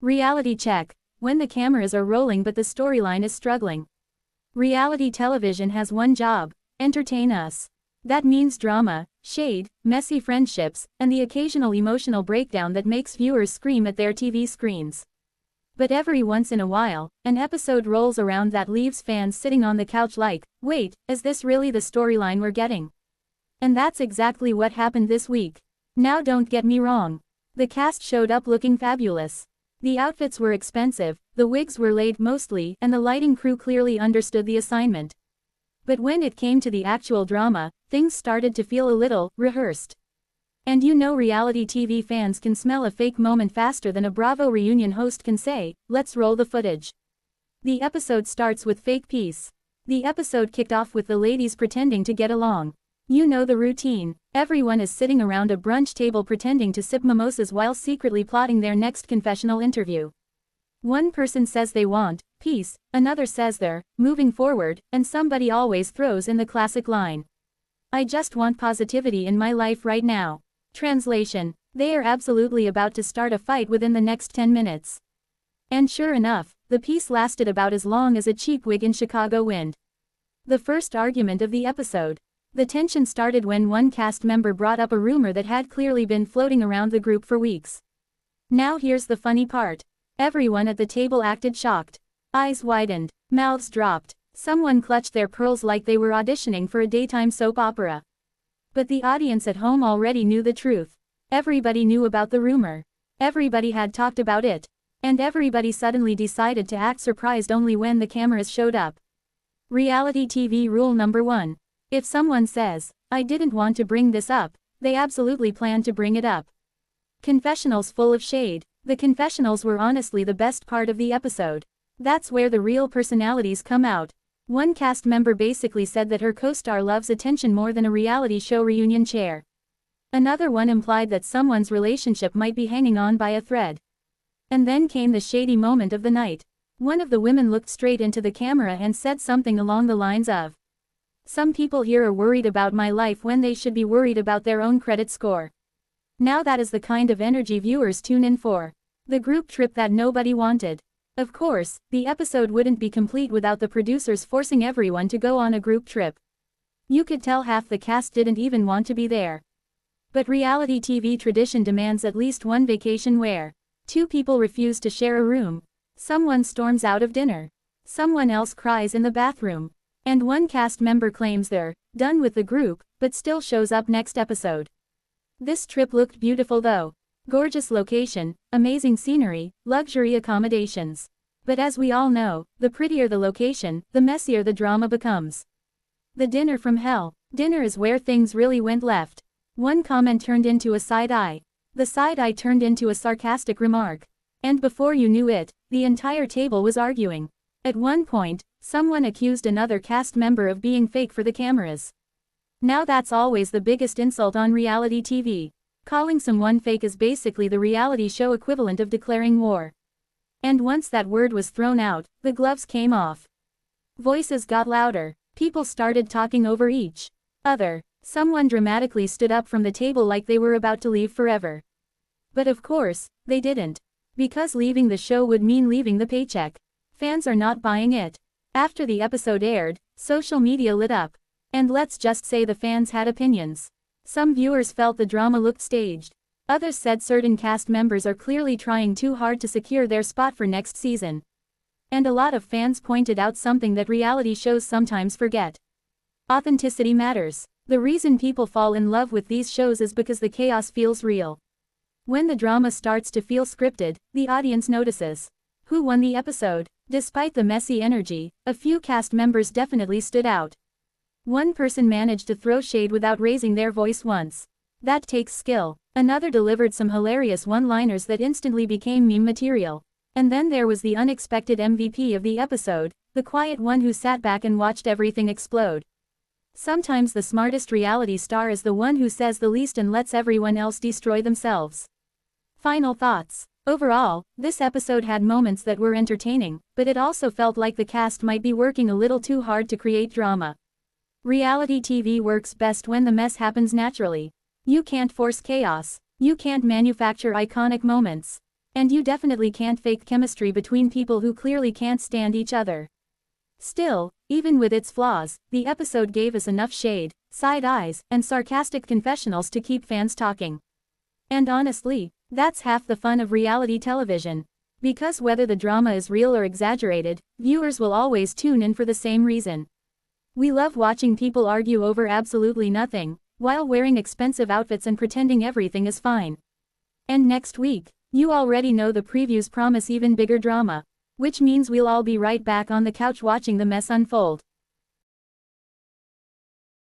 Reality check. When the cameras are rolling but the storyline is struggling. Reality television has one job: entertain us. That means drama, shade, messy friendships, and the occasional emotional breakdown that makes viewers scream at their TV screens. But every once in a while, an episode rolls around that leaves fans sitting on the couch like, wait, is this really the storyline we're getting? And that's exactly what happened this week. Now don't get me wrong. The cast showed up looking fabulous. The outfits were expensive, the wigs were laid mostly, and the lighting crew clearly understood the assignment. But when it came to the actual drama, things started to feel a little rehearsed. And you know reality TV fans can smell a fake moment faster than a Bravo reunion host can say, let's roll the footage. The episode starts with fake peace. The episode kicked off with the ladies pretending to get along. You know the routine. Everyone is sitting around a brunch table pretending to sip mimosas while secretly plotting their next confessional interview. One person says they want peace, another says they're moving forward, and somebody always throws in the classic line, I just want positivity in my life right now. Translation: they are absolutely about to start a fight within the next 10 minutes. And sure enough, the peace lasted about as long as a cheap wig in Chicago wind. The first argument of the episode. The tension started when one cast member brought up a rumor that had clearly been floating around the group for weeks. Now here's the funny part. Everyone at the table acted shocked. Eyes widened, mouths dropped. Someone clutched their pearls like they were auditioning for a daytime soap opera. But the audience at home already knew the truth. Everybody knew about the rumor. Everybody had talked about it. And everybody suddenly decided to act surprised only when the cameras showed up. Reality TV rule number 1. If someone says, I didn't want to bring this up, they absolutely plan to bring it up. Confessionals full of shade. The confessionals were honestly the best part of the episode. That's where the real personalities come out. One cast member basically said that her co-star loves attention more than a reality show reunion chair. Another one implied that someone's relationship might be hanging on by a thread. And then came the shady moment of the night. One of the women looked straight into the camera and said something along the lines of, some people here are worried about my life when they should be worried about their own credit score. Now that is the kind of energy viewers tune in for. The group trip that nobody wanted. Of course, the episode wouldn't be complete without the producers forcing everyone to go on a group trip. You could tell half the cast didn't even want to be there. But reality TV tradition demands at least one vacation where 2 people refuse to share a room. Someone storms out of dinner. Someone else cries in the bathroom. And one cast member claims they're done with the group, but still shows up next episode. This trip looked beautiful though. Gorgeous location, amazing scenery, luxury accommodations. But as we all know, the prettier the location, the messier the drama becomes. The dinner from hell. Dinner is where things really went left. One comment turned into a side eye. The side eye turned into a sarcastic remark. And before you knew it, the entire table was arguing. At one point, someone accused another cast member of being fake for the cameras. Now that's always the biggest insult on reality TV. Calling someone fake is basically the reality show equivalent of declaring war. And once that word was thrown out, the gloves came off. Voices got louder. People started talking over each other. Someone dramatically stood up from the table like they were about to leave forever. But of course, they didn't. Because leaving the show would mean leaving the paycheck. Fans are not buying it. After the episode aired, social media lit up. And let's just say the fans had opinions. Some viewers felt the drama looked staged. Others said certain cast members are clearly trying too hard to secure their spot for next season. And a lot of fans pointed out something that reality shows sometimes forget. Authenticity matters. The reason people fall in love with these shows is because the chaos feels real. When the drama starts to feel scripted, the audience notices. Who won the episode? Despite the messy energy, a few cast members definitely stood out. One person managed to throw shade without raising their voice once. That takes skill. Another delivered some hilarious one-liners that instantly became meme material. And then there was the unexpected MVP of the episode, the quiet one who sat back and watched everything explode. Sometimes the smartest reality star is the one who says the least and lets everyone else destroy themselves. Final thoughts. Overall, this episode had moments that were entertaining, but it also felt like the cast might be working a little too hard to create drama. Reality TV works best when the mess happens naturally. You can't force chaos. You can't manufacture iconic moments. And you definitely can't fake chemistry between people who clearly can't stand each other. Still, even with its flaws, the episode gave us enough shade, side eyes, and sarcastic confessionals to keep fans talking. And honestly, that's half the fun of reality television. Because whether the drama is real or exaggerated, viewers will always tune in for the same reason. We love watching people argue over absolutely nothing, while wearing expensive outfits and pretending everything is fine. And next week, you already know the previews promise even bigger drama. Which means we'll all be right back on the couch watching the mess unfold.